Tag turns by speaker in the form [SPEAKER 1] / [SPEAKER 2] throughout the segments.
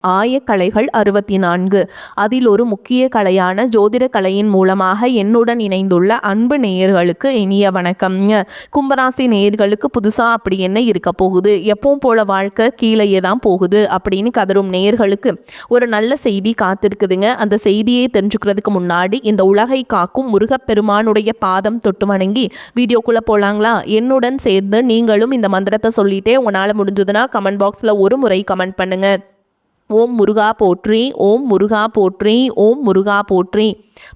[SPEAKER 1] ஆயக்கலைகள் 64. அதில் ஒரு முக்கிய கலையான ஜோதிட கலையின் மூலமாக என்னுடன் இணைந்துள்ள அன்பு நேயர்களுக்கு இனிய வணக்கம்ங்க. கும்பராசி நேயர்களுக்கு புதுசாக அப்படி என்ன இருக்க போகுது, எப்பவும் போல வாழ்க்கை கீழேயே தான் போகுது அப்படின்னு கதரும் நேயர்களுக்கு ஒரு நல்ல செய்தி காத்திருக்குதுங்க. அந்த செய்தியை தெரிஞ்சுக்கிறதுக்கு முன்னாடி இந்த உலகை காக்கும் முருகப்பெருமானுடைய பாதம் தொட்டு வணங்கி வீடியோக்குள்ளே போகலாங்களா? என்னுடன் சேர்ந்து நீங்களும் இந்த மந்திரத்தை சொல்லிட்டே உங்களால் முடிஞ்சதுன்னா கமெண்ட் பாக்ஸில் ஒரு முறை கமெண்ட் பண்ணுங்க. ஓம் முருகா போற்றி, ஓம் முருகா போற்றி, ஓம் முருகா போற்றி.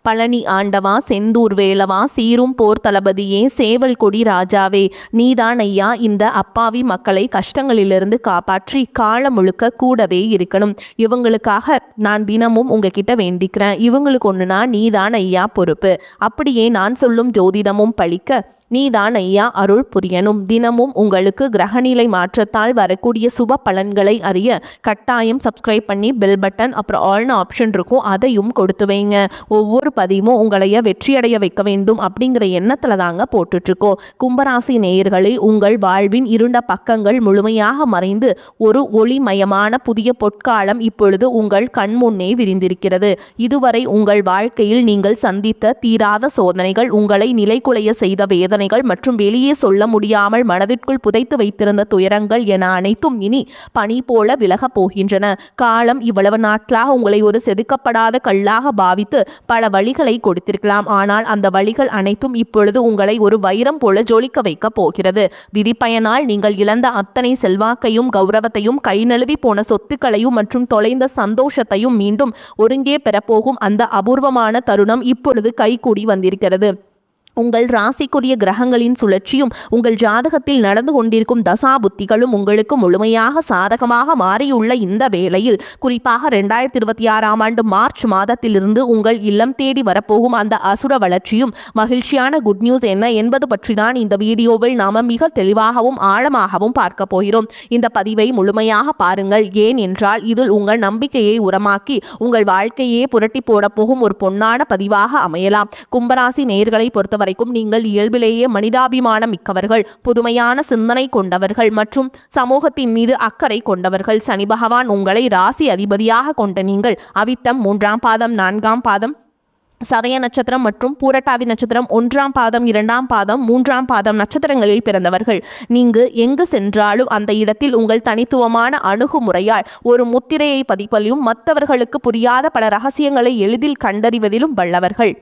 [SPEAKER 1] பழனி ஆண்டவா, செந்தூர் வேலவா, சீரும் போர் தளபதியே, சேவல் கொடி ராஜாவே, நீதான் ஐயா இந்த அப்பாவி மக்களை கஷ்டங்களிலிருந்து காப்பாற்றி காலம் முழுக்க கூடவே இருக்கணும். இவங்களுக்காக நான் தினமும் உங்ககிட்ட வேண்டிக்கிறேன். இவங்களுக்கு ஒன்றுனா நீதான் ஐயா பொறுப்பு. அப்படியே நான் சொல்லும் ஜோதிடமும் பழிக்க நீதான் ஐயா அருள் புரியணும். தினமும் உங்களுக்கு கிரகநிலை மாற்றத்தால் வரக்கூடிய சுப பலன்களை அறிய கட்டாயம் சப்ஸ்கிரைப் பண்ணி பெல் பட்டன் அப்புறம் ஆல்னு ஆப்ஷன் இருக்கும், அதையும் கொடுத்து வைங்க. ஒவ்வொரு பதிவும் உங்களைய வெற்றியடைய வைக்க வேண்டும் அப்படிங்கிற எண்ணத்தில் தாங்க போட்டுட்ருக்கோம். கும்பராசி நேயர்களை, உங்கள் வாழ்வின் இருண்ட பக்கங்கள் முழுமையாக மறைந்து ஒரு ஒளிமயமான புதிய பொற்காலம் இப்பொழுது உங்கள் கண்முன்னே விரிந்திருக்கிறது. இதுவரை உங்கள் வாழ்க்கையில் நீங்கள் சந்தித்த தீராத சோதனைகள், உங்களை நிலைகுலைய செய்த வேதனைகள் மற்றும் வெளியே சொல்ல முடியாமல் மனதிற்குள் புதைத்து வைத்திருந்த துயரங்கள் என அனைத்தும் இனி பனி போல விலகப் போகின்றன. காலம் இவ்வளவு நாட்களாக உங்களை ஒரு செதுக்கப்படாத கல்லாக பாவித்து பல வழிகளை கொடுத்திருக்கலாம். ஆனால் அந்த வழிகள் அனைத்தும் இப்பொழுது உங்களை ஒரு வைரம் போல ஜொலிக்க வைக்க போகிறது. விதிப்பயனால் நீங்கள் இழந்த அத்தனை செல்வாக்கையும் கௌரவத்தையும், கை நழுவி போன சொத்துக்களையும் மற்றும் தொலைந்த சந்தோஷத்தையும் மீண்டும் ஒருங்கே பெறப்போகும் அந்த அபூர்வமான தருணம் இப்பொழுது கைகூடி வந்திருக்கிறது. உங்கள் ராசிக்குரிய கிரகங்களின் சுழற்சியும் உங்கள் ஜாதகத்தில் நடந்து கொண்டிருக்கும் தசா புத்திகளும் உங்களுக்கு முழுமையாக சாதகமாக மாறியுள்ள இந்த வேளையில், குறிப்பாக 2026ஆம் ஆண்டு மார்ச் மாதத்திலிருந்து உங்கள் இல்லம் தேடி வரப்போகும் அந்த அசுர வளர்ச்சியும் மகிழ்ச்சியான குட் நியூஸ் என்ன என்பது பற்றி தான் இந்த வீடியோவில் நாம் மிக தெளிவாகவும் ஆழமாகவும் பார்க்க போகிறோம். இந்த பதிவை முழுமையாக பாருங்கள். ஏன் என்றால் இதில் உங்கள் நம்பிக்கையை உரமாக்கி உங்கள் வாழ்க்கையே புரட்டி போட போகும் ஒரு பொன்னான பதிவாக அமையலாம். கும்பராசி நேயர்களை பொறுத்த வரைக்கும் நீங்கள் இயல்பிலேயே மனிதாபிமானம் மிக்கவர்கள், புதுமையான சிந்தனை கொண்டவர்கள் மற்றும் சமூகத்தின் மீது அக்கறை கொண்டவர்கள். சனி பகவான் உங்களை ராசி அதிபதியாக கொண்ட நீங்கள் அவிட்டம் 3ஆம் பாதம் 4ஆம் பாதம் சதய நட்சத்திரம் மற்றும் பூரட்டாதி நட்சத்திரம் 1ஆம் பாதம் 2ஆம் பாதம் 3ஆம் பாதம் நட்சத்திரங்களில் பிறந்தவர்கள். நீங்கள் எங்கு சென்றாலும் அந்த இடத்தில் உங்கள் தனித்துவமான அணுகுமுறையால் ஒரு முத்திரையை பதிப்பதிலும் மற்றவர்களுக்கு புரியாத பல ரகசியங்களை எளிதில் கண்டறிவதிலும் வல்லவர்கள்.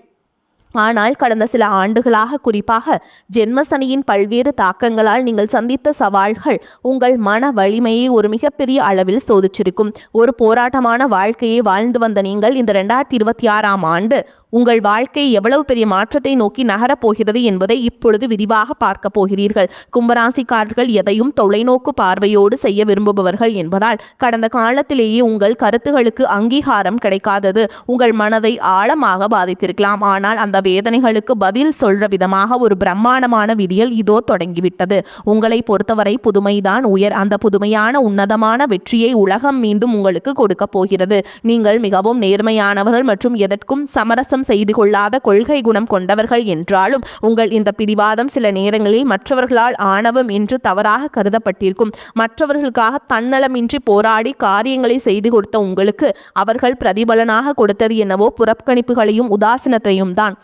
[SPEAKER 1] ஆனால் கடந்த சில ஆண்டுகளாக, குறிப்பாக ஜென்மசனியின் பல்வேறு தாக்கங்களால் நீங்கள் சந்தித்த சவால்கள் உங்கள் மன வலிமையை ஒரு மிகப்பெரிய அளவில் சோதிச்சிருக்கும். ஒரு போராட்டமான வாழ்க்கையை வாழ்ந்து வந்த நீங்கள் இந்த 2026ஆம் ஆண்டு உங்கள் வாழ்க்கை எவ்வளவு பெரிய மாற்றத்தை நோக்கி நகரப் போகிறது என்பதை இப்பொழுது விரிவாக பார்க்க போகிறீர்கள். கும்பராசிக்காரர்கள் எதையும் தொலைநோக்கு பார்வையோடு செய்ய விரும்புபவர்கள் என்பதால் கடந்த காலத்திலேயே உங்கள் கருத்துகளுக்கு அங்கீகாரம் கிடைக்காதது உங்கள் மனதை ஆழமாக பாதித்திருக்கலாம். ஆனால் அந்த வேதனைகளுக்கு பதில் சொல்ற விதமாக ஒரு பிரம்மாண்டமான விடியல் இதோ தொடங்கிவிட்டது. உங்களை பொறுத்தவரை புதுமைதான் உயர். அந்த புதுமையான உன்னதமான வெற்றியை உலகம் மீண்டும் உங்களுக்கு கொடுக்க போகிறது. நீங்கள் மிகவும் நேர்மையானவர்கள் மற்றும் எதற்கும் சமரசம் செய்து கொள்ளாத கொள்கை குணம் கொண்டவர்கள் என்றாலும் உங்கள் இந்த பிடிவாதம் சில நேரங்களில் மற்றவர்களால் ஆணவம் என்று தவறாக கருதப்பட்டிருக்கும். மற்றவர்களுக்காக தன்னலமின்றி போராடி காரியங்களை செய்து கொடுத்த உங்களுக்கு அவர்கள் பிரதிபலனாக கொடுத்தது என்னவோ புறக்கணிப்புகளையும் உதாசீனத்தையும் தான்.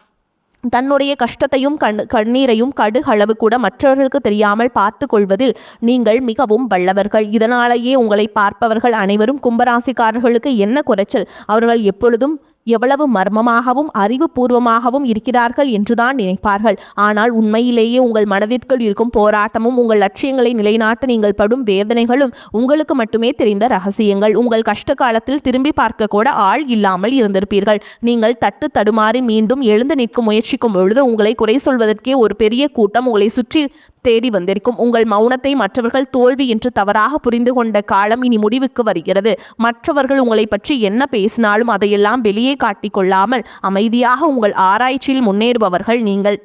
[SPEAKER 1] தன்னுடைய கஷ்டத்தையும் கண்ணீரையும் கடுகளவு கூட மற்றவர்களுக்கு தெரியாமல் பார்த்து கொள்வதில் நீங்கள் மிகவும் வல்லவர்கள். இதனாலேயே உங்களை பார்ப்பவர்கள் அனைவரும் கும்பராசிக்காரர்களுக்கு என்ன குறைச்சல், அவர்கள் எப்பொழுதும் எவ்வளவு மர்மமாகவும் அறிவுபூர்வமாகவும் இருக்கிறார்கள் என்றுதான் நினைப்பார்கள். ஆனால் உண்மையிலேயே உங்கள் மனதிற்குள் இருக்கும் போராட்டமும் உங்கள் லட்சியங்களை நிலைநாட்ட நீங்கள் படும் வேதனைகளும் உங்களுக்கு மட்டுமே தெரிந்த ரகசியங்கள். உங்கள் கஷ்ட காலத்தில் திரும்பி பார்க்க கூட ஆள் இல்லாமல் இருந்திருப்பீர்கள். நீங்கள் தட்டு தடுமாறி மீண்டும் எழுந்து நிற்கும் முயற்சிக்கும் பொழுது உங்களை குறை சொல்வதற்கே ஒரு பெரிய கூட்டம் உங்களை சுற்றி தேடி வந்திருக்கும். உங்கள் மௌனத்தை மற்றவர்கள் தோல்வி என்று தவறாக புரிந்து கொண்ட காலம் இனி முடிவுக்கு வருகிறது. மற்றவர்கள் உங்களை பற்றி என்ன பேசினாலும் அதையெல்லாம் வெளியே காட்டிக்கொள்ளாமல் அமைதியாக உங்கள் ஆராய்ச்சியில் முன்னேறுபவர்கள் நீங்கள்.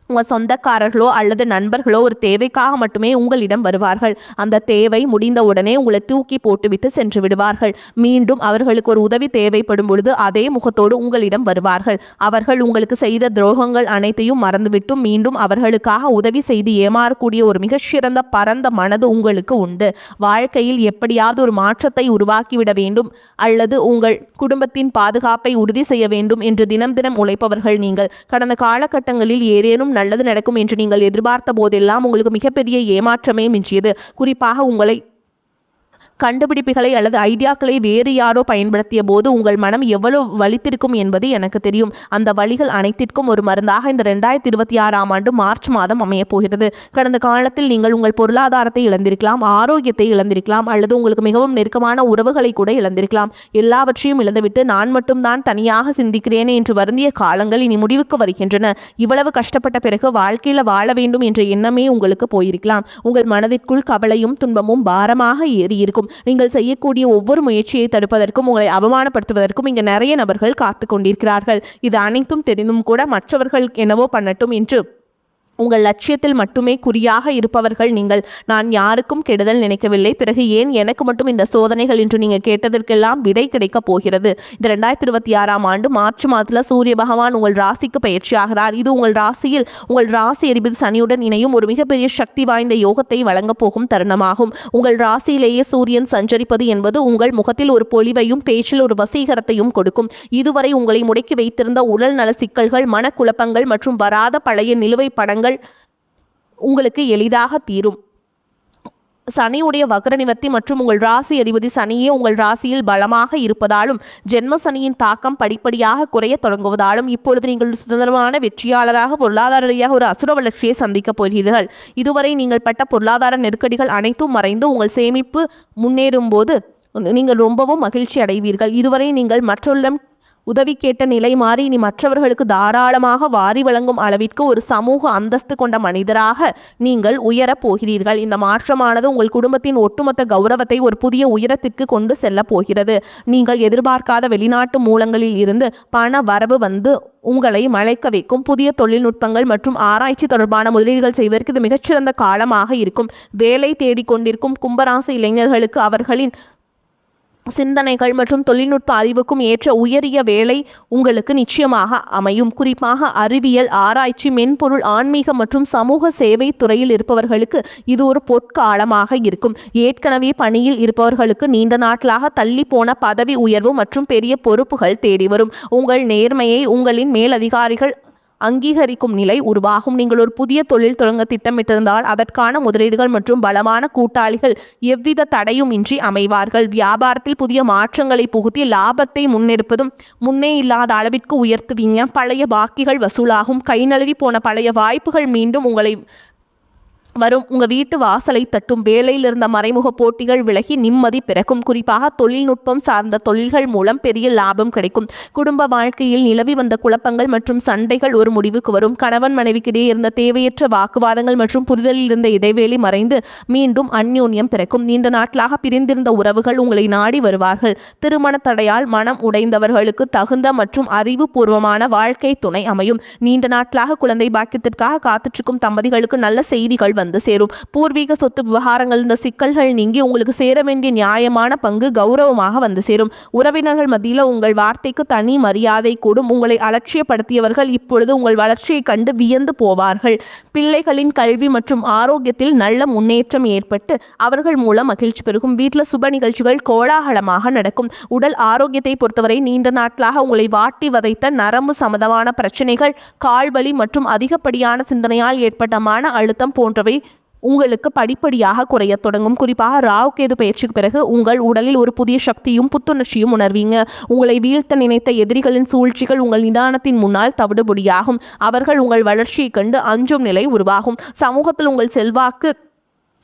[SPEAKER 1] உங்கள் சொந்தக்காரர்களோ அல்லது நண்பர்களோ ஒரு தேவைக்காக மட்டுமே உங்களிடம் வருவார்கள். அந்த தேவை முடிந்தவுடனே உங்களை தூக்கி போட்டுவிட்டு சென்று விடுவார்கள். மீண்டும் அவர்களுக்கு ஒரு உதவி தேவைப்படும் பொழுது அதே முகத்தோடு உங்களிடம் வருவார்கள். அவர்கள் உங்களுக்கு செய்த துரோகங்கள் அனைத்தையும் மறந்துவிட்டும் மீண்டும் அவர்களுக்காக உதவி செய்து ஏமாறக்கூடிய ஒரு மிகச்சிறந்த பரந்த மனது உங்களுக்கு உண்டு. வாழ்க்கையில் எப்படியாவது ஒரு மாற்றத்தை உருவாக்கிவிட வேண்டும் அல்லது உங்கள் குடும்பத்தின் பாதுகாப்பை உறுதி செய்ய வேண்டும் என்று தினம் தினம் உழைப்பவர்கள் நீங்கள். கடந்த காலகட்டங்களில் ஏதேனும் நல்லது நடக்கும் என்று நீங்கள் எதிர்பார்த்த போதெல்லாம் உங்களுக்கு மிகப்பெரிய ஏமாற்றமே மிஞ்சியது. குறிப்பாக உங்களை கண்டுபிடிப்புகளை அல்லது ஐடியாக்களை வேறு யாரோ பயன்படுத்திய போது உங்கள் மனம் எவ்வளவு வலித்திருக்கும் என்பது எனக்கு தெரியும். அந்த வழிகள் அனைத்திற்கும் ஒரு மருந்தாக இந்த 2026ஆம் ஆண்டு மார்ச் மாதம் அமையப் போகிறது. கடந்த காலத்தில் நீங்கள் உங்கள் பொருளாதாரத்தை இழந்திருக்கலாம், ஆரோக்கியத்தை இழந்திருக்கலாம், அல்லது உங்களுக்கு மிகவும் நெருக்கமான உறவுகளை கூட இழந்திருக்கலாம். எல்லாவற்றையும் இழந்துவிட்டு நான் மட்டும்தான் தனியாக சிந்திக்கிறேனே என்று வருந்திய காலங்கள் இனி முடிவுக்கு வருகின்றன. இவ்வளவு கஷ்டப்பட்ட பிறகு வாழ்க்கையில் வாழ வேண்டும் என்ற எண்ணமே உங்களுக்கு போயிருக்கலாம். உங்கள் மனதிற்குள் கவலையும் துன்பமும் பாரமாக ஏறி இருக்கும். நீங்கள் செய்யக்கூடிய ஒவ்வொரு முயற்சியை தடுப்பதற்கும் உங்களை அவமானப்படுத்துவதற்கும் இங்கு நிறைய நபர்கள் காத்து கொண்டிருக்கிறார்கள். இது அனைத்தும் தெரிந்தும் கூட மற்றவர்கள் என்னவோ பண்ணட்டும் என்று உங்கள் லட்சியத்தில் மட்டுமே குறியாக இருப்பவர்கள் நீங்கள். நான் யாருக்கும் கெடுதல் நினைக்கவில்லை, பிறகு ஏன் எனக்கு மட்டும் இந்த சோதனைகள் என்று நீங்கள் கேட்டதற்கெல்லாம் விடை கிடைக்கப் போகிறது. இந்த 2026ஆம் ஆண்டு மார்ச் மாதத்தில் சூரிய பகவான் உங்கள் ராசிக்கு பயிற்சி ஆகிறார். இது உங்கள் ராசியில் உங்கள் ராசி அதிபதி சனியுடன் இணையும் ஒரு மிகப்பெரிய சக்தி வாய்ந்த யோகத்தை வழங்கப் போகும் தருணமாகும். உங்கள் ராசியிலேயே சூரியன் சஞ்சரிப்பது என்பது உங்கள் முகத்தில் ஒரு பொலிவையும் பேச்சில் ஒரு வசீகரத்தையும் கொடுக்கும். இதுவரை உங்களை முடக்கி வைத்திருந்த உடல் நல சிக்கல்கள், மனக்குழப்பங்கள் மற்றும் வராத பழைய நிலுவை படங்கள் உங்களுக்கு எளிதாக தீரும். சனியுடைய வக்ர நிவர்த்தி மற்றும் உங்கள் ராசி அதிபதி சனியே உங்கள் ராசியில் பலமாக இருப்பதாலும் ஜென்ம சனியின் தாக்கம் படிப்படியாக குறைய தொடங்குவதாலும் இப்பொழுது நீங்கள் சுதந்திரமான வெற்றியாளராக பொருளாதார ரீதியாக ஒரு அசுர வளர்ச்சியை சந்திக்கப் போகிறீர்கள். இதுவரை நீங்கள் பட்ட பொருளாதார நெருக்கடிகள் அனைத்தும் மறைந்து உங்கள் சேமிப்பு முன்னேறும் போது நீங்கள் ரொம்பவும் மகிழ்ச்சி அடைவீர்கள். இதுவரை நீங்கள் மற்றவர்களிடம் உதவி கேட்ட நிலை மாறி இனி மற்றவர்களுக்கு தாராளமாக வாரி வழங்கும் அளவிற்கு ஒரு சமூக அந்தஸ்து கொண்ட மனிதராக நீங்கள் உயரப் போகிறீர்கள். இந்த மாற்றமானது உங்கள் குடும்பத்தின் ஒட்டுமொத்த கௌரவத்தை ஒரு புதிய உயரத்திற்கு கொண்டு செல்ல போகிறது. நீங்கள் எதிர்பார்க்காத வெளிநாட்டு மூலங்களில் இருந்து பண வரவு வந்து உங்களை மலைக்க வைக்கும். புதிய தொழில்நுட்பங்கள் மற்றும் ஆராய்ச்சி தொடர்பான முதலீடுகள் செய்வதற்கு இது மிகச்சிறந்த காலமாக இருக்கும். வேலை தேடிக்கொண்டிருக்கும் கும்பராசி இளைஞர்களுக்கு அவர்களின் சிந்தனைகள் மற்றும் தொழில்நுட்ப அறிவுக்கும் ஏற்ற உயரிய வேலை உங்களுக்கு நிச்சயமாக அமையும். குறிப்பாக அறிவியல், ஆராய்ச்சி, மென்பொருள், ஆன்மீக மற்றும் சமூக சேவை துறையில் இருப்பவர்களுக்கு இது ஒரு பொற்காலமாக இருக்கும். ஏற்கனவே பணியில் இருப்பவர்களுக்கு நீண்ட நாட்களாக தள்ளி போன பதவி உயர்வு மற்றும் பெரிய பொறுப்புகள் தேடி வரும். உங்கள் நேர்மையை உங்களின் மேலதிகாரிகள் அங்கீகரிக்கும் நிலை உருவாகும். நீங்கள் ஒரு புதிய தொழில் தொடங்க திட்டமிட்டிருந்தால் அதற்கான முதலீடுகள் மற்றும் பலமான கூட்டாளிகள் எவ்வித தடையும் இன்றி அமைவார்கள். வியாபாரத்தில் புதிய மாற்றங்களை புகுத்தி லாபத்தை முன்னெடுப்பதும் முன்னே இல்லாத அளவிற்கு உயர்த்துவீங்க. பழைய பாக்கிகள் வசூலாகும். கை நழுவி போன பழைய வாய்ப்புகள் மீண்டும் உங்களை வரும். உங்கள் வீட்டு வாசலை தட்டும். வேலையில் இருந்த மறைமுக போட்டிகள் விலகி நிம்மதி பிறக்கும். குறிப்பாக தொழில்நுட்பம் சார்ந்த தொழில்கள் மூலம் பெரிய லாபம் கிடைக்கும். குடும்ப வாழ்க்கையில் நிலவி வந்த குழப்பங்கள் மற்றும் சண்டைகள் ஒரு முடிவுக்கு வரும். கணவன் மனைவிக்கிடையே இருந்த தேவையற்ற வாக்குவாதங்கள் மற்றும் புரிதலில் இருந்த இடைவேளை மறைந்து மீண்டும் அந்யோன்யம் பிறக்கும். நீண்ட நாட்களாக பிரிந்திருந்த உறவுகள் உங்களை நாடி வருவார்கள். திருமண தடையால் மனம் உடைந்தவர்களுக்கு தகுந்த மற்றும் அறிவுபூர்வமான வாழ்க்கை துணை அமையும். நீண்ட நாட்களாக குழந்தை பாக்கியத்திற்காக காத்துச்சிருக்கும் தம்பதிகளுக்கு நல்ல செய்திகள் வந்து சேரும். பூர்வீக சொத்து விவகாரங்கள் இந்த சிக்கல்கள் நீங்கி உங்களுக்கு சேர வேண்டிய நியாயமான பங்கு கௌரவமாக வந்து சேரும். உறவினர்கள் மத்தியில் உங்கள் வார்த்தைக்கு தனி மரியாதை கூடும். உங்களை அலட்சியப்படுத்தியவர்கள் இப்பொழுது உங்கள் வளர்ச்சியை கண்டு வியந்து போவார்கள். பிள்ளைகளின் கல்வி மற்றும் ஆரோக்கியத்தில் நல்ல முன்னேற்றம் ஏற்பட்டு அவர்கள் மூலம் மகிழ்ச்சி பெருகும். வீட்டில் சுப நிகழ்ச்சிகள் கோலாகலமாக நடக்கும். உடல் ஆரோக்கியத்தை பொறுத்தவரை நீண்ட நாட்களாக உங்களை வாட்டி வதைத்த நரம்பு சம்பந்தமான பிரச்சனைகள், கால்வலி மற்றும் அதிகப்படியான சிந்தனையால் ஏற்பட்ட மன அழுத்தம் போன்றவை உங்களுக்கு படிப்படியாக குறைய தொடங்கும். குறிப்பாக ராகு கேது பயிற்சிக்கு பிறகு உங்கள் உடலில் ஒரு புதிய சக்தியும் புத்துணர்ச்சியும் உணர்வீங்க. உங்களை வீழ்த்த நினைத்த எதிரிகளின் சூழ்ச்சிகள் உங்கள் நிதானத்தின் முன்னால் தவிடுபொடியாகும். அவர்கள் உங்கள் வளர்ச்சியை கண்டு அஞ்சும் நிலை உருவாகும். சமூகத்தில் உங்கள் செல்வாக்கு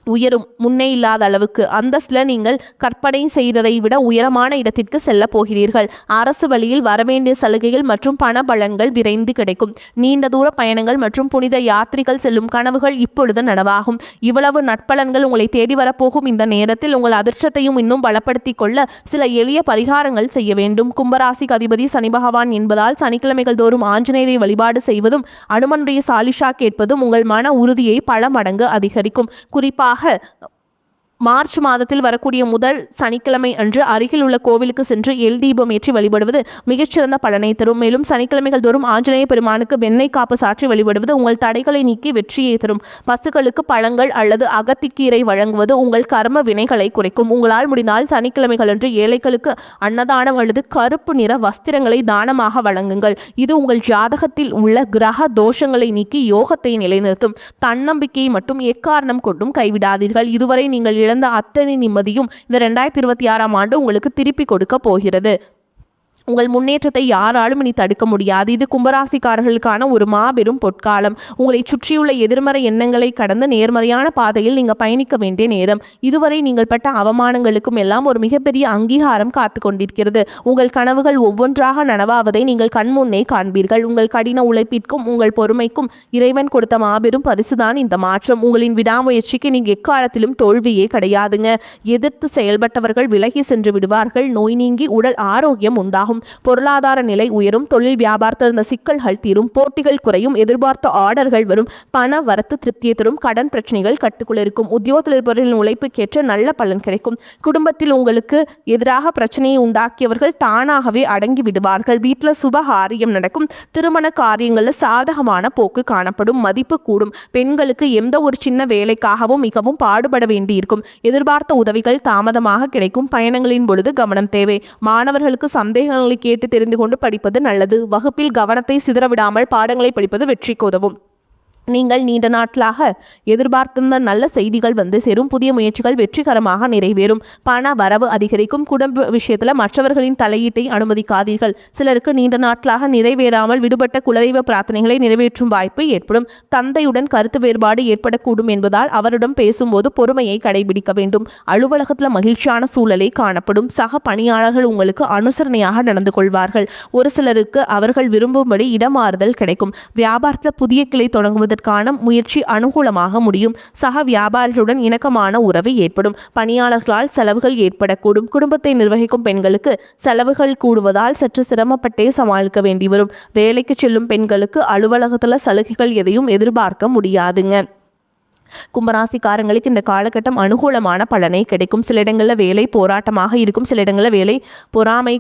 [SPEAKER 1] உயரும். முன்னே இல்லாத அளவுக்கு அந்தஸ்தில் நீங்கள் கற்பனை செய்ததை விட உயரமான இடத்திற்கு செல்ல போகிறீர்கள். அரசு வழியில் வரவேண்டிய சலுகைகள் மற்றும் பண பலன்கள் விரைந்து கிடைக்கும். நீண்ட தூர பயணங்கள் மற்றும் புனித யாத்திரைகள் செல்லும் கனவுகள் இப்பொழுது நனவாகும். இவ்வளவு நட்பலன்கள் உங்களை தேடி வரப்போகும் இந்த நேரத்தில் உங்கள் அதிர்ஷ்டத்தையும் இன்னும் பலப்படுத்திக் கொள்ள சில எளிய பரிகாரங்கள் செய்ய வேண்டும். கும்பராசிக்கு அதிபதி சனி பகவான் என்பதால் சனிக்கிழமைகள் தோறும் ஆஞ்சநேயரை வழிபாடு செய்வதும் அனுமனுடைய சாலிஷா கேட்பதும் உங்கள் மன உறுதியை பல மடங்கு அதிகரிக்கும். குறிப்பாக மார்ச் மாதத்தில் வரக்கூடிய முதல் சனிக்கிழமை அன்று அருகில் உள்ள கோவிலுக்கு சென்று எல் தீபம் ஏற்றி வழிபடுவது மிகச்சிறந்த பலனை தரும். மேலும் சனிக்கிழமைகள் தோறும் ஆஞ்சநேய பெருமானுக்கு வெண்ணெய் காப்பு சாற்றி வழிபடுவது உங்கள் தடைகளை நீக்கி வெற்றியை தரும். பசுக்களுக்கு பழங்கள் அல்லது அகத்திக்கீரை வழங்குவது உங்கள் கர்ம வினைகளை குறைக்கும். உங்களால் முடிந்தால் சனிக்கிழமைகள் அன்று ஏழைகளுக்கு அன்னதானம் அல்லது கருப்பு நிற வஸ்திரங்களை தானமாக வழங்குங்கள். இது உங்கள் ஜாதகத்தில் உள்ள கிரக தோஷங்களை நீக்கி யோகத்தை நிலைநிறுத்தும். தன்னம்பிக்கையை மட்டும் எக்காரணம் கொண்டும் கைவிடாதீர்கள். இதுவரை நீங்கள் இழந்த அத்தனை நிம்மதியும் இந்த 2026ஆம் ஆண்டு உங்களுக்கு திருப்பி கொடுக்க போகிறது. உங்கள் முன்னேற்றத்தை யாராலும் இனி தடுக்க முடியாது. இது கும்பராசிக்காரர்களுக்கான ஒரு மாபெரும் பொற்காலம். உங்களை சுற்றியுள்ள எதிர்மறை எண்ணங்களை கடந்து நேர்மறையான பாதையில் நீங்கள் பயணிக்க வேண்டிய நேரம். இதுவரை நீங்கள் பட்ட அவமானங்களுக்கும் எல்லாம் ஒரு மிகப்பெரிய அங்கீகாரம் காத்து கொண்டிருக்கிறது. உங்கள் கனவுகள் ஒவ்வொன்றாக நனவாவதை நீங்கள் கண்முன்னே காண்பீர்கள். உங்கள் கடின உழைப்பிற்கும் உங்கள் பொறுமைக்கும் இறைவன் கொடுத்த மாபெரும் பரிசுதான் இந்த மாற்றம். உங்களின் விடாமுயற்சிக்கு நீங்கள் எக்காலத்திலும் தோல்வியே கிடையாதுங்க. எதிர்த்து செயல்பட்டவர்கள் விலகி சென்று விடுவார்கள். நோய் நீங்கி உடல் ஆரோக்கியம் உண்டாகும். பொருளாதார நிலை உயரும். தொழில் வியாபாரத்தில் இருந்த சிக்கல்கள் தீரும். போட்டிகள் குறையும். எதிர்பார்த்த ஆர்டர்கள் வரும். பண வரத்து திருப்தியை தரும். கடன் பிரச்சனைகள் கட்டுக்குள் இருக்கும். உத்தியோகத்தில் இருப்பவர்களின் உழைப்புக்கேற்ற நல்ல பலன் கிடைக்கும். குடும்பத்தில் உங்களுக்கு எதிராக பிரச்சனையை உண்டாக்கியவர்கள் தானாகவே அடங்கி விடுவார்கள். வீட்டில் சுபகாரியம் நடக்கும். திருமண காரியங்களில் சாதகமான போக்கு காணப்படும். மதிப்பு கூடும். பெண்களுக்கு எந்த ஒரு சின்ன வேலைக்காகவும் மிகவும் பாடுபட வேண்டியிருக்கும். எதிர்பார்த்த உதவிகள் தாமதமாக கிடைக்கும். பயணங்களின் பொழுது கவனம் தேவை. மாணவர்களுக்கு சந்தேகங்களை கேட்டு தெரிந்து கொண்டு படிப்பது நல்லது. வகுப்பில் கவனத்தை சிதறவிடாமல் பாடங்களை படிப்பது வெற்றிக்கு உதவும். நீங்கள் நீண்ட நாட்களாக எதிர்பார்த்திருந்த நல்ல செய்திகள் வந்து சேரும். புதிய முயற்சிகள் வெற்றிகரமாக நிறைவேறும். பண வரவு அதிகரிக்கும். குடும்ப விஷயத்தில் மற்றவர்களின் தலையீட்டை அனுமதிக்காதீர்கள். சிலருக்கு நீண்ட நாட்களாக நிறைவேறாமல் விடுபட்ட குலதெய்வ பிரார்த்தனைகளை நிறைவேற்றும் வாய்ப்பு ஏற்படும். தந்தையுடன் கருத்து வேறுபாடு ஏற்படக்கூடும் என்பதால் அவரிடம் பேசும்போது பொறுமையை கடைபிடிக்க வேண்டும். அலுவலகத்தில் மகிழ்ச்சியான சூழலை காணப்படும். சக பணியாளர்கள் உங்களுக்கு அனுசரணையாக நடந்து கொள்வார்கள். ஒரு சிலருக்கு அவர்கள் விரும்பும்படி இடமாறுதல் கிடைக்கும். வியாபாரத்தில் புதிய கிளை தொடங்குவது முயற்சி அனுகூலமாக முடியும். சக வியாபாரிகளுடன் இணக்கமான உறவு ஏற்படும். பணியாளர்களால் செலவுகள் ஏற்படக்கூடும். குடும்பத்தை நிர்வகிக்கும் பெண்களுக்கு செலவுகள் கூடுவதால் சற்று சிரமப்பட்டே சமாளிக்க வேண்டி வரும். வேலைக்கு செல்லும் பெண்களுக்கு அலுவலகத்தில் சலுகைகள் எதையும் எதிர்பார்க்க முடியாதுங்க. கும்பராசிக்காரங்களுக்கு இந்த காலகட்டம் அனுகூலமான பலனை கிடைக்கும். சில இடங்களில் வேலை போராட்டமாக இருக்கும். சில இடங்களில் வேலை பொறாமை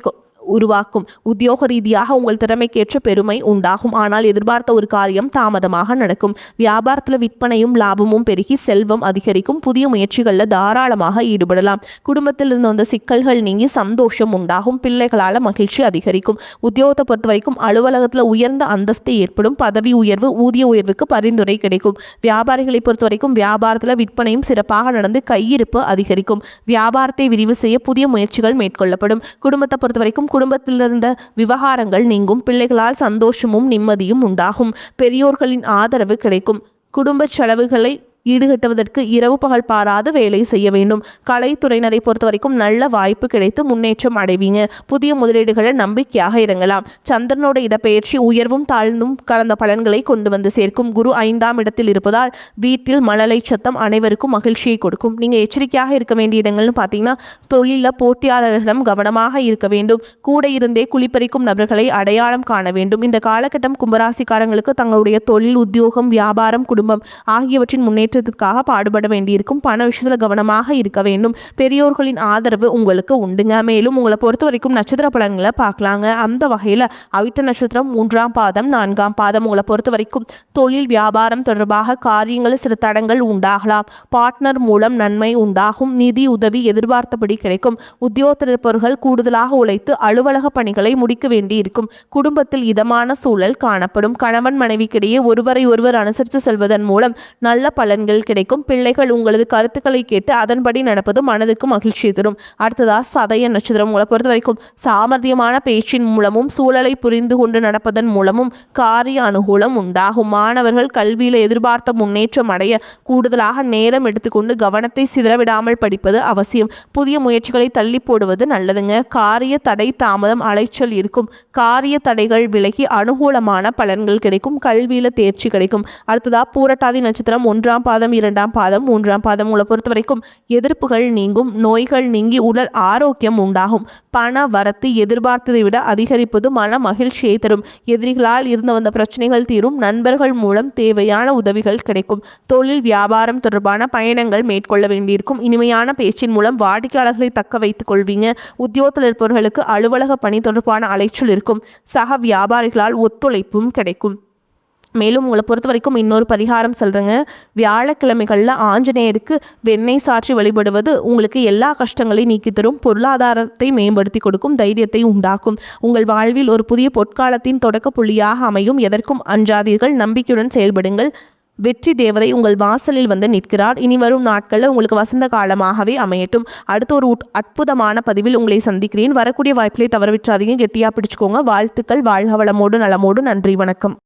[SPEAKER 1] உருவாக்கும். உத்தியோக ரீதியாக உங்கள் திறமைக்கேற்ற பெருமை உண்டாகும். ஆனால் எதிர்பார்த்த ஒரு காரியம் தாமதமாக நடக்கும். வியாபாரத்தில் விற்பனையும் லாபமும் பெருகி செல்வம் அதிகரிக்கும். புதிய முயற்சிகளில் தாராளமாக ஈடுபடலாம். குடும்பத்தில் இருந்து வந்த சிக்கல்கள் நீங்கி சந்தோஷம் உண்டாகும். பிள்ளைகளால் மகிழ்ச்சி அதிகரிக்கும். உத்தியோகத்தை பொறுத்த வரைக்கும் அலுவலகத்தில் உயர்ந்த அந்தஸ்து ஏற்படும். பதவி உயர்வு, ஊதிய உயர்வுக்கு பரிந்துரை கிடைக்கும். வியாபாரிகளை பொறுத்த வரைக்கும் வியாபாரத்தில் விற்பனையும் சிறப்பாக நடந்து கையிருப்பு அதிகரிக்கும். வியாபாரத்தை விரிவு செய்ய புதிய முயற்சிகள் மேற்கொள்ளப்படும். குடும்பத்தை பொறுத்த வரைக்கும் குடும்பத்திலிருந்த விவகாரங்கள் நீங்கும். பிள்ளைகளால் சந்தோஷமும் நிம்மதியும் உண்டாகும். பெரியோர்களின் ஆதரவு கிடைக்கும். குடும்ப செலவுகளை ஈடுகட்டுவதற்கு இரவு பகல் பாராது வேலை செய்ய வேண்டும். கலைத்துறையினரை பொறுத்த வரைக்கும் நல்ல வாய்ப்பு கிடைத்து முன்னேற்றம் அடைவீங்க. புதிய முதலீடுகளை நம்பிக்கையாக இறங்கலாம். சந்திரனோட இடப்பெயர்ச்சி உயர்வும் தாழ்ந்தும் கலந்த பலன்களை கொண்டு வந்து சேர்க்கும். குரு 5ஆம் இடத்தில் இருப்பதால் வீட்டில் மழலை சத்தம் அனைவருக்கும் மகிழ்ச்சியை கொடுக்கும். நீங்கள் எச்சரிக்கையாக இருக்க வேண்டிய இடங்கள்னு பார்த்தீங்கன்னா தொழிலில் போட்டியாளர்களிடம் கவனமாக இருக்க வேண்டும். கூட இருந்தே குளிப்பறிக்கும் நபர்களை அடையாளம் காண வேண்டும். இந்த காலகட்டம் கும்பராசிக்காரங்களுக்கு தங்களுடைய தொழில், உத்தியோகம், வியாபாரம், குடும்பம் ஆகியவற்றின் முன்னேற்ற பாடுபட வேண்டியிருக்கும். பண விஷயத்துல கவனமாக இருக்க வேண்டும். பெரியோர்களின் ஆதரவு உங்களுக்கு உண்டுங்க. மேலும் உங்களை பொறுத்த வரைக்கும் நட்சத்திர பலன்களை பார்க்கலாங்க. அந்த வகையில் அவிட்ட நட்சத்திரம் 3ஆம் பாதம் 4ஆம் பாதம் உங்களை பொறுத்த வரைக்கும் தொழில் வியாபாரம் தொடர்பாக காரியங்களில் சில தடங்கள் உண்டாகலாம். பார்ட்னர் மூலம் நன்மை உண்டாகும். நிதி உதவி எதிர்பார்த்தபடி கிடைக்கும். உத்தியோகத்தில் இருப்பவர்கள் கூடுதலாக உழைத்து அலுவலக பணிகளை முடிக்க வேண்டி இருக்கும். குடும்பத்தில் இதமான சூழல் காணப்படும். கணவன் மனைவிக்கிடையே ஒருவரை ஒருவர் அனுசரித்து செல்வதன் மூலம் நல்ல பலன் பலன்கள் கிடைக்கும். பிள்ளைகள் உங்களது கருத்துக்களை கேட்டு அதன்படி நடப்பது மனதுக்கு மகிழ்ச்சியை தரும். அடுத்ததா சதய நட்சத்திரம். உங்களை பொறுத்த வரைக்கும் சாமர்த்தியமான பேச்சின் மூலமும் சூழலை புரிந்து கொண்டு நடப்பதன் மூலமும் காரிய அனுகூலம் உண்டாகும். மாணவர்கள் கல்வியில் எதிர்பார்த்த முன்னேற்றம் அடைய கூடுதலாக நேரம் எடுத்துக்கொண்டு கவனத்தை சிதறவிடாமல் படிப்பது அவசியம். புதிய முயற்சிகளை தள்ளி போடுவது நல்லதுங்க. காரிய தடை தாமதம் அலைச்சல் இருக்கும். காரிய தடைகள் விலகி அனுகூலமான பலன்கள் கிடைக்கும். கல்வியில் தேர்ச்சி கிடைக்கும். அடுத்ததா பூரட்டாதி நட்சத்திரம். 1ஆம் பாதம் 2ஆம் பாதம் 3ஆம் பாதம். உங்களை பொறுத்த வரைக்கும் எதிர்ப்புகள் நீங்கும். நோய்கள் நீங்கி உடல் ஆரோக்கியம் உண்டாகும். பண வரத்து எதிர்பார்த்ததை விட அதிகரிப்பது மன மகிழ்ச்சியை தரும். எதிரிகளால் இருந்து வந்த பிரச்சனைகள் தீரும். நண்பர்கள் மூலம் தேவையான உதவிகள் கிடைக்கும். தொழில் வியாபாரம் தொடர்பான பயணங்கள் மேற்கொள்ள வேண்டியிருக்கும். இனிமையான பேச்சின் மூலம் வாடிக்கையாளர்களை தக்க வைத்துக் கொள்வீங்க. உத்தியோகத்தில் இருப்பவர்களுக்கு அலுவலக பணி தொடர்பான அலைச்சல் இருக்கும். சக வியாபாரிகளால் ஒத்துழைப்பும் கிடைக்கும். மேலும் உங்களை பொறுத்த வரைக்கும் இன்னொரு பரிகாரம் சொல்கிறேங்க. வியாழக்கிழமைகளில் ஆஞ்சநேயருக்கு வெண்ணெய் சாற்றி வழிபடுவது உங்களுக்கு எல்லா கஷ்டங்களையும் நீக்கி தரும். பொருளாதாரத்தை மேம்படுத்தி கொடுக்கும். தைரியத்தை உண்டாக்கும். உங்கள் வாழ்வில் ஒரு புதிய பொற்காலத்தின் தொடக்க புள்ளியாக அமையும். எதற்கும் அஞ்சாதீர்கள். நம்பிக்கையுடன் செயல்படுங்கள். வெற்றி தேவதை உங்கள் வாசலில் வந்து நிற்கிறார். இனி வரும் நாட்களில் உங்களுக்கு வசந்த காலமாகவே அமையட்டும். அடுத்த ஒரு அற்புதமான பதிவில் உங்களை சந்திக்கிறேன். வரக்கூடிய வாய்ப்புகளை தவறவிட்டாதீங்க. கெட்டியாக பிடிச்சுக்கோங்க. வாழ்த்துக்கள். வாழ்க வளமோடு நலமோடு. நன்றி, வணக்கம்.